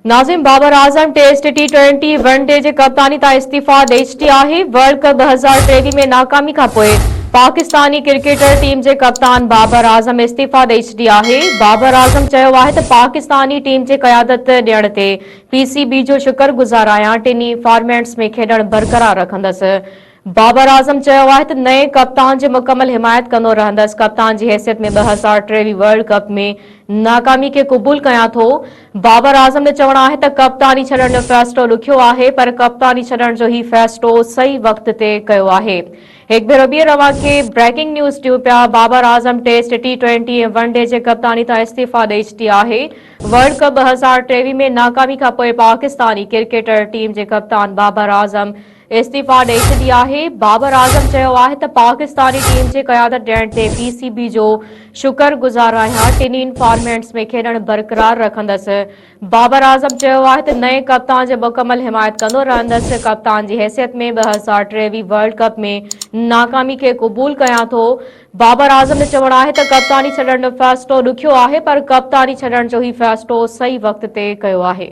नाज़िम बाबर आज़म taste T20 one day जे कप्तानी तां इस्तीफ़ा ॾेई छॾी आहे। वर्ल्ड कप 2023 में नाकामी खां पोइ पाकिस्तानी क्रिकेटर टीम जे कप्तान बाबर आज़म इस्तीफ़ा ॾेई छॾी आहे। बाबर आज़म चयो आहे त पाकिस्तानी टीम जे क़यादत ॾियण ते PCB जो शुक्रगुज़ार आहियां, टिनी फॉर्मेट्स में खेॾणु बरक़रार रखंदसि। बाबर आज़म चयो आहे त नए कप्तान जी मुकमल हिमायत कंदो रहंदसि। कप्तान जी हैसियत में 2023 वर्ल्ड कप में नाकामी खे क़बूल कयां थो। बाबर आज़म जो चवणु आहे त कप्तानी छॾण जो फ़ैसिलो ॾुखियो आहे, पर कप्तानी छॾण जो ही फ़ैसिलो सही वक़्त ते कयो आहे। हिकु भेरो ॿीहर रवां खे ब्रेकिंग न्यूज़ ॾियूं पिया। बाबर आज़म टेस्ट T20 ऐं वनडे जे कप्तानी तां इस्तीफ़ा ॾेई छॾी आहे। वर्ल्ड कप 2023 में नाकामी खां पोइ पाकिस्तानी क्रिकेटर टीम जे कप्तान बाबर आज़म इस्तीफ़ा ॾेई छॾी आहे। बाबर आज़म चयो आहे त पाकिस्तानी टीम जे क़यादत ॾियण ते PCB जो शुक्रगुज़ार आहियां, टिन्ही फॉर्मेट्स में खेॾणु बरक़रार रखंदसि। बाबर आज़म चयो आहे त नए कप्तान जी मुकमल हिमायत कंदो रहंदसि। कप्तान जी हैसियत में 2023 वर्ल्ड कप में नाकामी खे क़बूल कयां थो। बाबर आज़म जो चवणु आहे त कप्तानी छॾण जो फ़ैसिलो ॾुखियो आहे, पर कप्तानी छॾण जो ही फ़ैसिलो सही वक़्त ते कयो आहे।